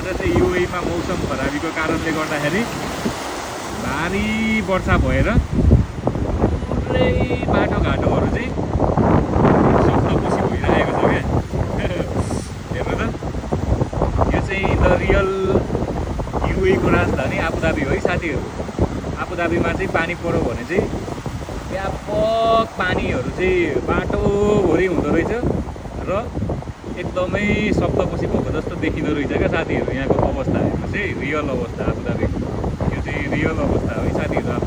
आज चाहिँ युएईमा मौसम खराबीको कारणले गर्दाखेरि भारी वर्षा भएर पुरै बाटोघाटोहरू चाहिँ सप्तपुसी भइरहेको छ क्या। हेर्नु त, यो चाहिँ द रियल युएईको राजधानी आबुधाबी हो है साथीहरू। आबुधाबीमा चाहिँ पानी पऱ्यो भने चाहिँ व्यापक पानीहरू चाहिँ बाटोभरि हुँदो रहेछ र एकदमै सप्तपुसी भएको जस्तो देखिँदो रहेछ क्या साथीहरू। यहाँको अवस्था हेर्नुहोस् है, रियल अवस्था आबुधाबीको। यो चाहिँ रियल अवस्था हो है साथीहरू।